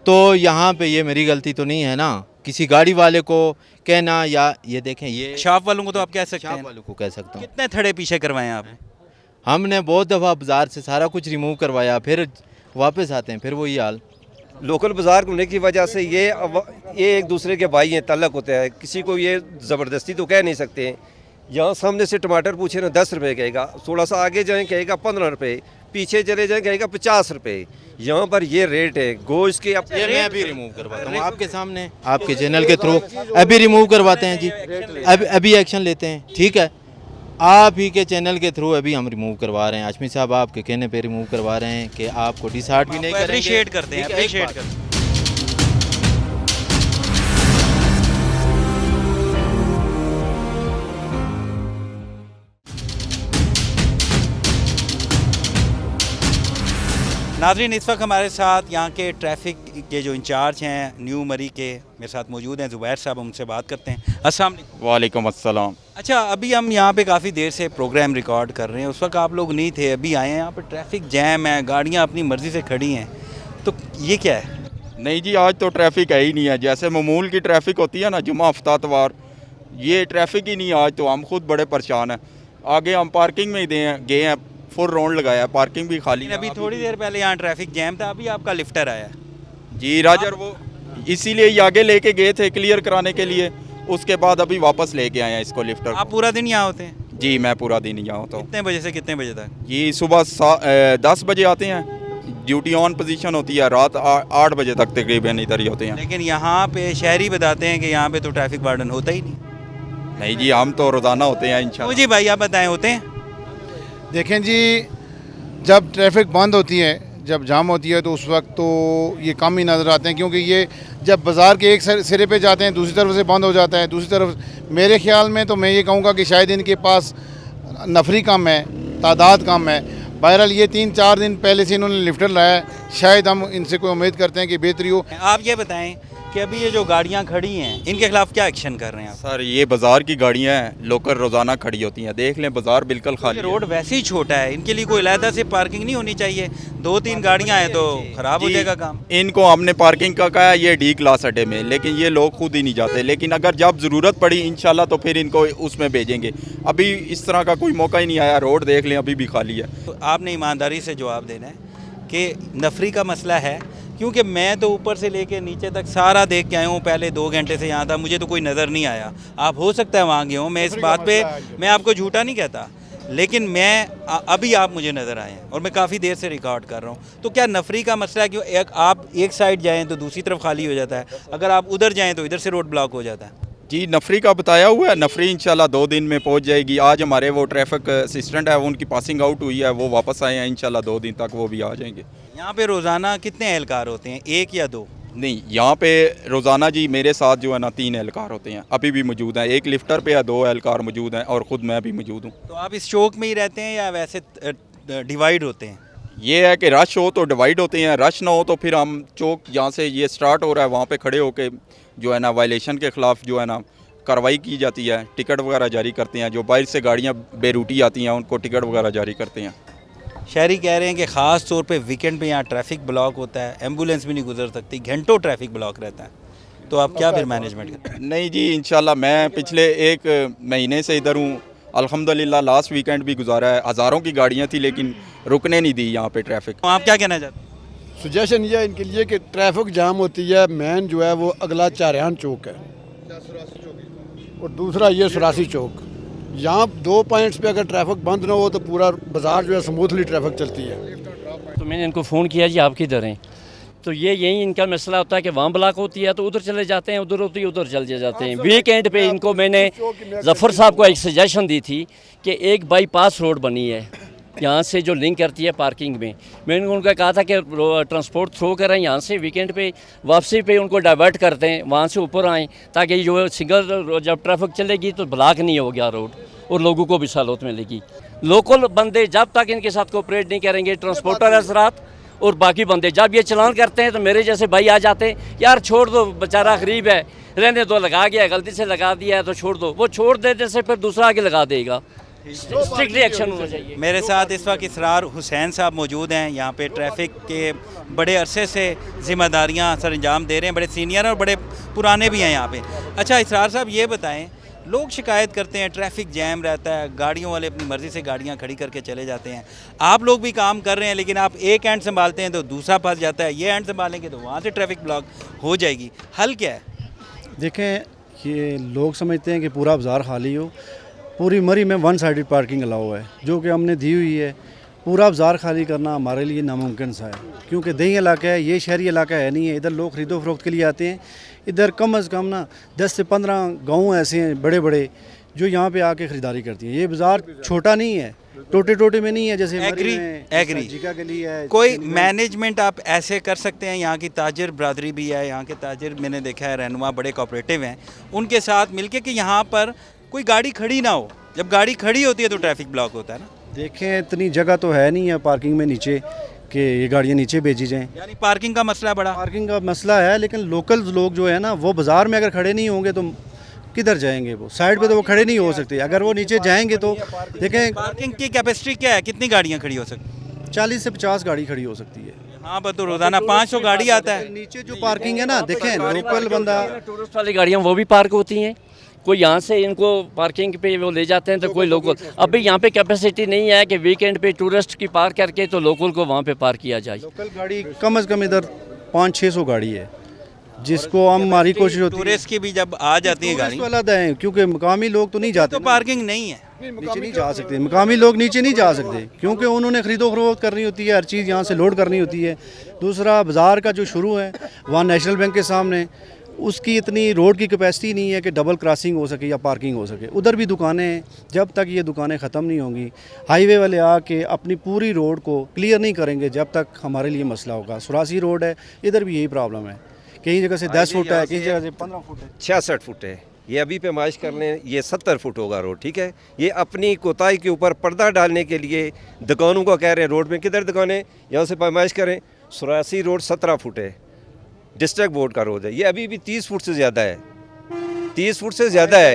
तो यहाँ पे ये मेरी गलती तो नहीं है ना, किसी गाड़ी वाले को कहना, या ये देखें, ये शॉप वालों को तो आप कह सकते शॉप हैं। वालों को कह सकता हूँ। कितने थड़े पीछे करवाए हैं आपने? हमने बहुत दफ़ा बाज़ार से सारा कुछ रिमूव करवाया, फिर वापस आते हैं, फिर वही हाल। लोकल बाज़ार होने की वजह से ये एक दूसरे के भाई हैं, तल्लक होते हैं, किसी को ये ज़बरदस्ती तो कह नहीं सकते हैं। यहाँ सामने से टमाटर पूछे ना 10 रुपये कहेगा, थोड़ा सा आगे जाएँ कहेगा 15 रुपये, पीछे चले जाएँ कहेगा 50 रुपये। यहाँ पर ये रेट है गोश्त के। ये मैं अभी रिमूव करवाता हूँ आपके सामने, आपके चैनल के थ्रू अभी रिमूव करवाते हैं जी, अभी एक्शन लेते हैं। ठीक है, आप ही के चैनल के थ्रू अभी हम रिमूव करवा रहे हैं। हाशमी साहब आपके कहने पे रिमूव करवा रहे हैं कि आपको डिसहार्ट भी नहीं करेंगे। अप्रिशिएट करते हैं, ठीक है, एक अप्रिशिएट बात। करते हैं। नाज़रीन, इस वक्त हमारे साथ यहाँ के ट्रैफिक के जो इंचार्ज हैं न्यू मरी के, मेरे साथ मौजूद हैं ज़ुबैर साहब, उनसे बात करते हैं। अस्सलाम वालेकुम। वालेकुम अस्सलाम। अच्छा, अभी हम यहाँ पे काफ़ी देर से प्रोग्राम रिकॉर्ड कर रहे हैं, उस वक्त आप लोग नहीं थे, अभी आए हैं। यहाँ पे ट्रैफिक जैम है, गाड़ियाँ अपनी मर्ज़ी से खड़ी हैं, तो ये क्या है? नहीं जी, आज तो ट्रैफिक है ही नहीं है। जैसे मामूल की ट्रैफिक होती है ना, जुमा हफ्ता इतवार, ये ट्रैफिक ही नहीं है आज तो। हम खुद बड़े परेशान हैं। आगे हम पार्किंग में ही गए हैं, फुल राउंड लगाया, पार्किंग भी खाली है। अभी थोड़ी देर पहले यहाँ ट्रैफिक जैम था, अभी आपका लिफ्टर आया। जी राजर, वो इसीलिए ये आगे लेके गए थे क्लियर कराने के लिए, उसके बाद अभी वापस लेके आए हैं इसको लिफ्टर। आप पूरा दिन यहाँ होते हैं? जी मैं पूरा दिन यहाँ होता हूँ। कितने बजे से कितने बजे तक? जी सुबह 10 बजे आते हैं, ड्यूटी ऑन पोजीशन होती है, रात 8 बजे तक तकरीबन इधर ही होते हैं। लेकिन यहाँ पे शहरी बताते हैं कि यहाँ पे तो ट्रैफिक वार्डन होता ही नहीं। नहीं जी, हम तो रोज़ाना होते हैं इंशाल्लाह। जी भाई, आप बताएं, होते हैं? देखें जी, जब ट्रैफिक बंद होती है, जब जाम होती है, तो उस वक्त तो ये कम ही नज़र आते हैं, क्योंकि ये जब बाज़ार के एक सिरे पे जाते हैं दूसरी तरफ से बंद हो जाता है। दूसरी तरफ मेरे ख्याल में तो मैं ये कहूँगा कि शायद इनके पास नफरी कम है, तादाद कम है। बहरहाल ये 3-4 दिन पहले से इन्होंने लिफ्टर लाया है, शायद हम इनसे कोई उम्मीद करते हैं कि बेहतरी हो। आप ये बताएं कि अभी ये जो गाड़ियाँ खड़ी हैं इनके खिलाफ क्या एक्शन कर रहे हैं आप? सर ये बाज़ार की गाड़ियाँ हैं, लोकल रोज़ाना खड़ी होती हैं, देख लें बाज़ार बिल्कुल खाली ये है। रोड वैसे ही छोटा है, इनके लिए कोई अलहदा से पार्किंग नहीं होनी चाहिए। 2-3 गाड़ियाँ हैं तो ख़राब हो जी, जाएगा काम। इनको हमने पार्किंग का कहा है ये डी क्लास अड्डे में, लेकिन ये लोग खुद ही नहीं जाते। लेकिन अगर जब ज़रूरत पड़ी इंशाल्लाह तो फिर इनको उसमें भेजेंगे। अभी इस तरह का कोई मौका ही नहीं आया, रोड देख लें अभी भी खाली है। तो आपने ईमानदारी से जवाब देना है कि नफरी का मसला है, क्योंकि मैं तो ऊपर से लेके नीचे तक सारा देख के आया हूँ। पहले 2 घंटे से यहाँ था, मुझे तो कोई नज़र नहीं आया। आप हो सकता है वहाँ गए हो, मैं इस बात पे मैं आपको झूठा नहीं कहता, लेकिन मैं अभी आप मुझे नज़र आए हैं और मैं काफ़ी देर से रिकॉर्ड कर रहा हूँ। तो क्या नफरी का मसला है कि आप एक साइड जाएँ तो दूसरी तरफ खाली हो जाता है, अगर आप उधर जाएँ तो इधर से रोड ब्लॉक हो जाता है? जी नफरी का बताया हुआ है, नफरी इंशाल्लाह 2 दिन में पहुंच जाएगी। आज हमारे वो ट्रैफिक असिस्टेंट है, उनकी पासिंग आउट हुई है, वो वापस आए हैं, इंशाल्लाह 2 दिन तक वो भी आ जाएंगे। यहाँ पे रोज़ाना कितने एहलकार होते हैं, 1 या 2? नहीं, यहाँ पे रोज़ाना जी मेरे साथ जो है ना 3 एहलकार होते हैं, अभी भी मौजूद हैं। एक लिफ्टर पे है, 2 एहलकार मौजूद हैं और ख़ुद मैं भी मौजूद हूँ। तो आप इस चौक में ही रहते हैं या वैसे डिवाइड होते हैं? ये है कि रश हो तो डिवाइड होते हैं, रश ना हो तो फिर हम चौक जहाँ से ये स्टार्ट हो रहा है वहाँ पे खड़े होके जो है ना वायलेशन के ख़िलाफ़ जो है ना कार्रवाई की जाती है, टिकट वगैरह जारी करते हैं। जो बाहर से गाड़ियाँ बेरूटी आती हैं उनको टिकट वगैरह जारी करते हैं। शहरी कह रहे हैं कि ख़ास तौर पे वीकेंड पे यहाँ ट्रैफिक ब्लॉक होता है, एम्बुलेंस भी नहीं गुजर सकती, घंटों ट्रैफिक ब्लॉक रहता है। तो आप क्या फिर मैनेजमेंट करते हैं? नहीं जी इंशाल्लाह मैं पिछले 1 महीने से इधर हूँ, अल्हम्दुलिल्लाह लास्ट वीकेंड भी गुजारा है। हज़ारों की गाड़ियाँ थी लेकिन रुकने नहीं दी यहाँ पे ट्रैफिक। तो आप क्या कहना चाहते हैं? सजेशन ये है इनके लिए कि ट्रैफिक जाम होती है, मेन जो है वो अगला चारियान चौक है और दूसरा ये सुरासी चौक। यहाँ 2 पॉइंट्स पे अगर ट्रैफिक बंद ना हो तो पूरा बाज़ार जो है स्मूथली ट्रैफिक चलती है। तो मैंने इनको फ़ोन किया जी आप किधर हैं, तो ये यही इनका मसला होता है कि वहाँ ब्लॉक होती है तो उधर चले जाते हैं, उधर होती है उधर चले जाते हैं। वीकेंड पे इनको मैंने जफ़र साहब को एक सजेशन दी थी कि एक बाईपास रोड बनी है यहाँ से जो लिंक करती है पार्किंग में। मैंने उनको कहा था कि ट्रांसपोर्ट थ्रो करें यहाँ से, वीकेंड पे वापसी पे उनको डाइवर्ट करते हैं, वहाँ से ऊपर आएँ ताकि जो सिंगल जब ट्रैफिक चलेगी तो ब्लॉक नहीं हो गया रोड और लोगों को भी सहूलत मिलेगी। लोकल बंदे जब तक इनके साथ कोऑपरेट नहीं करेंगे, ट्रांसपोर्टर हजरात और बाकी बंदे जब ये चलान करते हैं तो मेरे जैसे भाई आ जाते हैं, यार छोड़ दो बेचारा गरीब है, रहने दो, लगा गया गलती से लगा दिया है तो छोड़ दो। वो छोड़ देने से फिर दूसरा आगे लगा देगा। स्ट्रिक्ट रिएक्शन होना चाहिए। मेरे साथ इस वक्त इसरार हुसैन साहब मौजूद हैं। यहाँ पे ट्रैफिक के बड़े अरसे से जिम्मेदारियाँ सर अंजाम दे रहे हैं, बड़े सीनियर और बड़े पुराने भी हैं यहाँ पे। अच्छा इसरार साहब ये बताएं, लोग शिकायत करते हैं ट्रैफिक जैम रहता है, गाड़ियों वाले अपनी मर्ज़ी से गाड़ियाँ खड़ी करके चले जाते हैं। आप लोग भी काम कर रहे हैं लेकिन आप एक एंड संभालते हैं तो दूसरा फंस जाता है, ये एंड संभालेंगे तो वहाँ से ट्रैफिक ब्लॉक हो जाएगी। हल क्या है? देखें ये लोग समझते हैं कि पूरा बाज़ार खाली हो, पूरी मरी में 1 साइडेड पार्किंग अलाउ है जो कि हमने दी हुई है। पूरा बाज़ार खाली करना हमारे लिए नामुमकिन सा है क्योंकि दही इलाका है, ये शहरी इलाका है नहीं है। इधर लोग खरीदो फरोख्त के लिए आते हैं। इधर कम अज़ कम ना 10 से 15 गाँव ऐसे हैं बड़े बड़े जो यहाँ पे आके ख़रीदारी करती हैं। ये बाज़ार छोटा नहीं है, टोटे टोटे में नहीं है जैसे एग्री जीका गली है। कोई मैनेजमेंट आप ऐसे कर सकते हैं, यहाँ की ताजर बरादरी भी है, यहाँ के ताजर मैंने देखा है रहनुमा बड़े कोऑपरेटिव हैं, उनके साथ मिलके कि यहाँ पर कोई गाड़ी खड़ी ना हो। जब गाड़ी खड़ी होती है तो ट्रैफिक ब्लॉक होता है ना। देखें इतनी जगह तो है नहीं है पार्किंग में नीचे कि ये गाड़ियाँ नीचे भेजी जाएं। यानी पार्किंग का मसला बड़ा, पार्किंग का मसला है, लेकिन लोकल लोग जो है ना वो बाज़ार में अगर खड़े नहीं होंगे तो किधर जाएंगे? वो साइड पे तो वो खड़े नहीं हो सकते। अगर वो नीचे जाएंगे तो देखें पार्किंग की कैपेसिटी क्या है, कितनी गाड़ियाँ खड़ी हो सकती? 40 से 50 गाड़ी खड़ी हो सकती है। हाँ पर तो रोज़ाना 500 गाड़ी आता है। नीचे जो पार्किंग है ना, देखें लोकल बंदा टूरिस्ट वाली गाड़ियाँ वो भी पार्क होती हैं, कोई यहाँ से इनको पार्किंग पे वो ले जाते हैं तो कोई लोकल। अभी यहाँ पे कैपेसिटी नहीं है कि वीकेंड पे टूरिस्ट की पार्क करके तो लोकल को वहाँ पे पार्क किया जाए। लोकल गाड़ी कम से कम इधर 500-600 गाड़ी है जिसको हम हमारी कोशिश होती है। टूरिस्ट की भी जब आ जाती है गाड़ी वाला है क्योंकि मुकामी लोग तो नहीं जाते, तो पार्किंग नहीं है, नीचे नहीं जा सकते। मुकामी लोग नीचे नहीं जा सकते क्योंकि उन्होंने खरीदो फरोख्त करनी होती है, हर चीज़ यहाँ से लोड करनी होती है। दूसरा बाज़ार का जो शुरू है वहाँ नेशनल बैंक के सामने, उसकी इतनी रोड की कैपेसिटी नहीं है कि डबल क्रॉसिंग हो सके या पार्किंग हो सके। उधर भी दुकानें हैं, जब तक ये दुकानें ख़त्म नहीं होंगी, हाईवे वाले आके अपनी पूरी रोड को क्लियर नहीं करेंगे जब तक हमारे लिए मसला होगा। सुरासी रोड है, इधर भी यही प्रॉब्लम है, कहीं जगह से 10 फुट है, कहीं जगह से 15 फुट है, 66 फुट है। ये अभी पैमाइश कर लें, ये 70 फुट होगा रोड, ठीक है। ये अपनी कोताही के ऊपर पर्दा डालने के लिए दुकानों को कह रहे हैं रोड में किधर दुकानें, यहाँ से पैमाइश करें। सुरासी रोड 17 फुट है, डिस्ट्रिक्ट बोर्ड का रोड है, ये अभी भी 30 फुट से ज़्यादा है, 30 फुट से ज़्यादा है।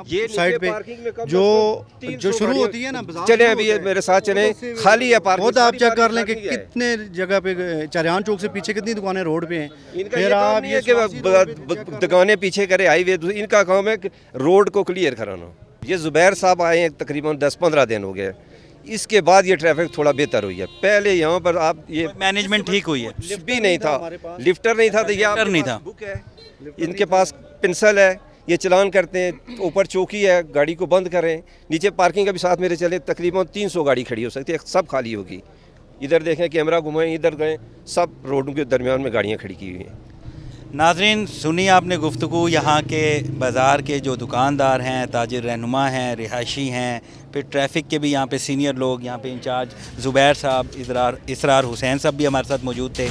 ये साइड पे पार्किंग में कम से जो कम 300 जो शुरू गाड़ियाँ- होती है ना, बाजार चले शुरू अभी ये होता है। मेरे साथ चले, खाली है पार्किंग। खुद आप चेक कर लें कि खाली है। कितने जगह पे चारियान चौक से पीछे कितनी दुकानें रोड पे हैं। इनका फिर ये काम आप नहीं ये है कि दुकानें पीछे करे हाईवे, इनका काम है कि रोड को क्लियर कराना। ये जुबैर साहब आए हैं तकरीबन 10-15 दिन हो गए, इसके बाद ये ट्रैफिक थोड़ा बेहतर हुई है। पहले यहाँ पर आप ये मैनेजमेंट ठीक हुई है। लिफ्ट भी नहीं था, लिफ्टर नहीं था, तो ये आपके नहीं पास था। बुक है, इनके पास पेंसिल है, ये चलान करते हैं, ऊपर चौकी है, गाड़ी को बंद करें, नीचे पार्किंग का भी साथ मेरे चले, तकरीबन 300 गाड़ी खड़ी हो सकती है, सब खाली होगी। इधर देखें, कैमरा घुमाएं, इधर गए, सब रोडों के दरमियान में गाड़ियाँ खड़ी की हुई हैं। नाज़रीन, सुनी आपने गुफ्तगू यहाँ के बाज़ार के जो दुकानदार हैं, ताजिर रहनुमा हैं, रिहायशी हैं, फिर ट्रैफिक के भी यहाँ पे सीनियर लोग, यहाँ पे इंचार्ज ज़ुबैर साहब, इसरार हुसैन साहब भी हमारे साथ मौजूद थे।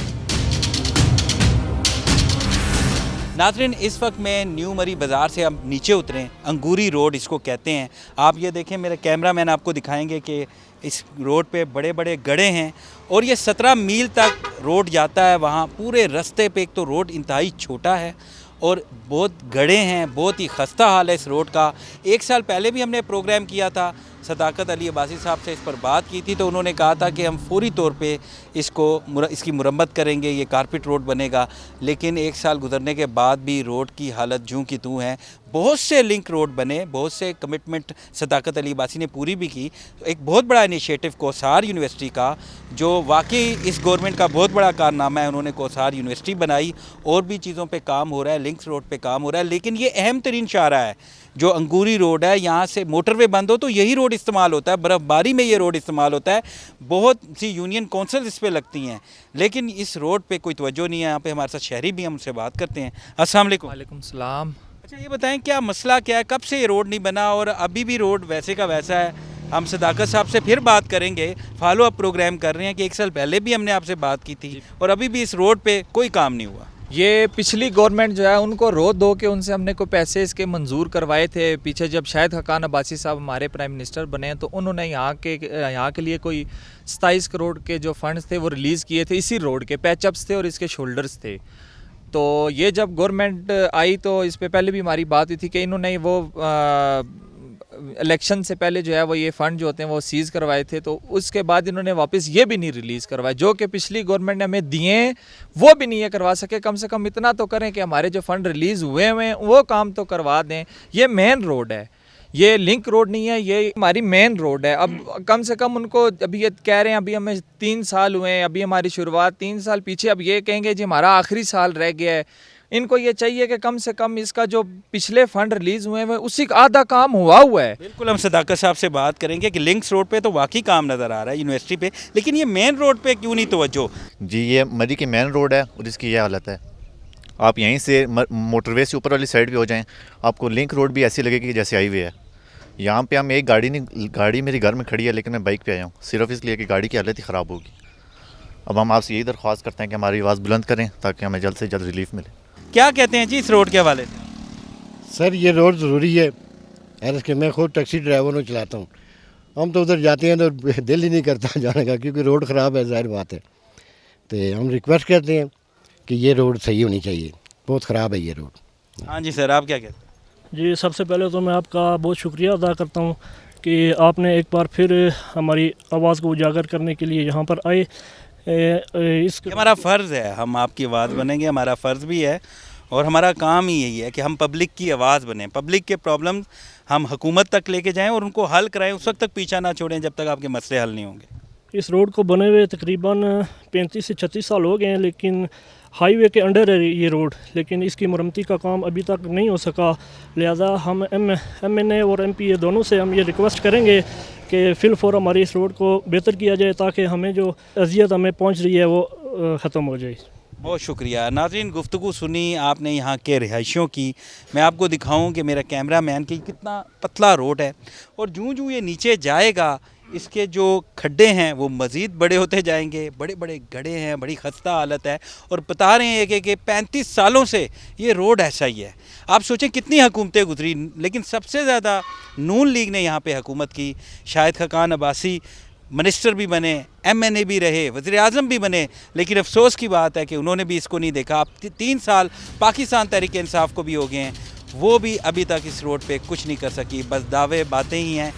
नाज़रीन, इस वक्त मैं न्यू मरी बाज़ार से हम नीचे उतरे, अंगूरी रोड इसको कहते हैं। आप ये देखें, मेरे कैमरामैन आपको दिखाएंगे कि इस रोड पे बड़े बड़े गड्ढे हैं और ये 17 मील तक रोड जाता है। वहाँ पूरे रास्ते पे एक तो रोड इंतहाई छोटा है और बहुत गड्ढे हैं, बहुत ही खस्ता हाल है इस रोड का। 1 साल पहले भी हमने प्रोग्राम किया था, सदाकत अली अब्बासी साहब से इस पर बात की थी, तो उन्होंने कहा था कि हम फौरी तौर पे इसकी मुरम्मत करेंगे, ये कारपेट रोड बनेगा। लेकिन 1 साल गुजरने के बाद भी रोड की हालत जूं की तूं है। बहुत से लिंक रोड बने, बहुत से कमिटमेंट सदाकत अली अब्बासी ने पूरी भी की। एक बहुत बड़ा इनिशिएटिव कौसार यूनिवर्सिटी का, जो वाकई इस गवर्नमेंट का बहुत बड़ा कारनामा है, उन्होंने कौसार यूनिवर्सिटी बनाई। और भी चीज़ों पे काम हो रहा है, लिंक्स रोड पे काम हो रहा है। लेकिन ये अहम तरीन शाहरा है जो अंगूरी रोड है, यहाँ से मोटरवे बंद हो तो यही रोड इस्तेमाल होता है, बर्फ़बारी में ये रोड इस्तेमाल होता है। बहुत सी यूनियन काउंसिल इस पे लगती हैं, लेकिन इस रोड पे कोई तवज्जो नहीं है। यहाँ पे हमारे साथ शहरी भी, हम उनसे बात करते हैं। अस्सलाम वालेकुम। वालेकुम सलाम। अच्छा, ये बताएं क्या मसला क्या है, कब से ये रोड नहीं बना और अभी भी रोड वैसे का वैसा है? हम सदाकत साहब से फिर बात करेंगे, फॉलो अप प्रोग्राम कर रहे हैं कि 1 साल पहले भी हमने आपसे बात की थी और अभी भी इस रोड पे कोई काम नहीं हुआ। ये पिछली गवर्नमेंट जो है उनको रोड दो के उनसे हमने कोई पैसे इसके मंजूर करवाए थे। पीछे जब शाहिद हकान अब्बासी साहब हमारे प्राइम मिनिस्टर बने तो उन्होंने यहाँ के लिए कोई 27 करोड़ के जो फंड्स थे वो रिलीज़ किए थे, इसी रोड के पैचअप्स थे और इसके शोल्डर्स थे। तो ये जब गवर्नमेंट आई तो इस पे पहले भी हमारी बात हुई थी कि इन्होंने वो इलेक्शन से पहले जो है वो ये फ़ंड जो होते हैं वो सीज़ करवाए थे, तो उसके बाद इन्होंने वापस ये भी नहीं रिलीज़ करवाए जो कि पिछली गवर्नमेंट ने हमें दिए, वो भी नहीं ये करवा सके। कम से कम इतना तो करें कि हमारे जो फ़ंड रिलीज़ हुए हैं वो काम तो करवा दें। ये मेन रोड है, ये लिंक रोड नहीं है, ये हमारी मेन रोड है। अब कम से कम उनको अभी ये कह रहे हैं, अभी हमें 3 साल हुए हैं, अभी हमारी शुरुआत 3 साल पीछे, अब ये कहेंगे जी हमारा आखिरी साल रह गया है। इनको ये चाहिए कि कम से कम इसका जो पिछले फंड रिलीज़ हुए हैं उसी का आधा काम हुआ है। बिल्कुल, हम सदाकत साहब से बात करेंगे कि लिंक्स रोड पे तो वाकई काम नज़र आ रहा है यूनिवर्सिटी पे, लेकिन ये मेन रोड पे क्यों नहीं तवज्जो? जी, ये मरी की मेन रोड है और इसकी ये हालत है। आप यहीं से मोटरवे से ऊपर वाली साइड पे हो जाएं, आपको लिंक रोड भी ऐसी लगेगी जैसे हाईवे है। यहाँ पे हम एक गाड़ी मेरी घर में खड़ी है, लेकिन मैं बाइक पे आया हूँ सिर्फ इसलिए कि गाड़ी की हालत ही ख़राब होगी। अब हम आपसे यही दरख्वास्त करते हैं कि हमारी आवाज़ बुलंद करें ताकि हमें जल्द से जल्द रिलीफ मिले। क्या कहते हैं जी इस रोड के हवाले से? सर, ये रोड ज़रूरी है। यार कि मैं खुद टैक्सी ड्राइवर हूँ, चलाता हूँ। हम तो उधर जाते हैं तो दिल ही नहीं करता जाने का, क्योंकि रोड ख़राब है, ज़ाहिर बात है। तो हम रिक्वेस्ट करते हैं कि ये रोड सही होनी चाहिए, बहुत ख़राब है ये रोड। हाँ जी सर, आप क्या कहते हैं? जी, सबसे पहले तो मैं आपका बहुत शुक्रिया अदा करता हूँ कि आपने एक बार फिर हमारी आवाज़ को उजागर करने के लिए यहाँ पर आए। हमारा फ़र्ज़ है, हम आपकी आवाज़ बनेंगे, हमारा फ़र्ज़ भी है और हमारा काम ही यही है कि हम पब्लिक की आवाज़ बने, पब्लिक के प्रॉब्लम्स हम हुकूमत तक लेके जाएं और उनको हल कराएं। उस वक्त तक पीछा ना छोड़ें जब तक आपके मसले हल नहीं होंगे। इस रोड को बने हुए तकरीबन 35 से 36 साल हो गए हैं, लेकिन हाईवे के अंडर है ये रोड, लेकिन इसकी मरम्मती का काम अभी तक नहीं हो सका। लिहाजा हम MNA और MP दोनों से हम ये रिक्वेस्ट करेंगे कि फिलफौर हमारी इस रोड को बेहतर किया जाए ताकि हमें जो अजियत हमें पहुंच रही है वो ख़त्म हो जाए। बहुत शुक्रिया। नाज़रीन, गुफ्तगू सुनी आपने यहाँ के रिहायशियों की। मैं आपको दिखाऊं कि मेरा कैमरा मैन की कितना पतला रोड है और जूं ये नीचे जाएगा इसके जो खड्डे हैं वो मज़ीद बड़े होते जाएंगे, बड़े बड़े गड्ढे हैं, बड़ी खस्ता हालत है और बता रहे हैं कि 35 सालों से ये रोड ऐसा ही है। आप सोचें कितनी हुकूमतें गुजरी, लेकिन सबसे ज़्यादा नून लीग ने यहाँ पे हुकूमत की। शाहिद हकान अब्बासी मिनिस्टर भी बने, MNA भी रहे, वज़ीर आज़म भी बने, लेकिन अफसोस की बात है कि उन्होंने भी इसको नहीं देखा। अब 3 साल पाकिस्तान तहरीक इंसाफ को भी हो गए हैं, वो भी अभी तक इस रोड पे कुछ नहीं कर सकी, बस दावे बातें ही हैं।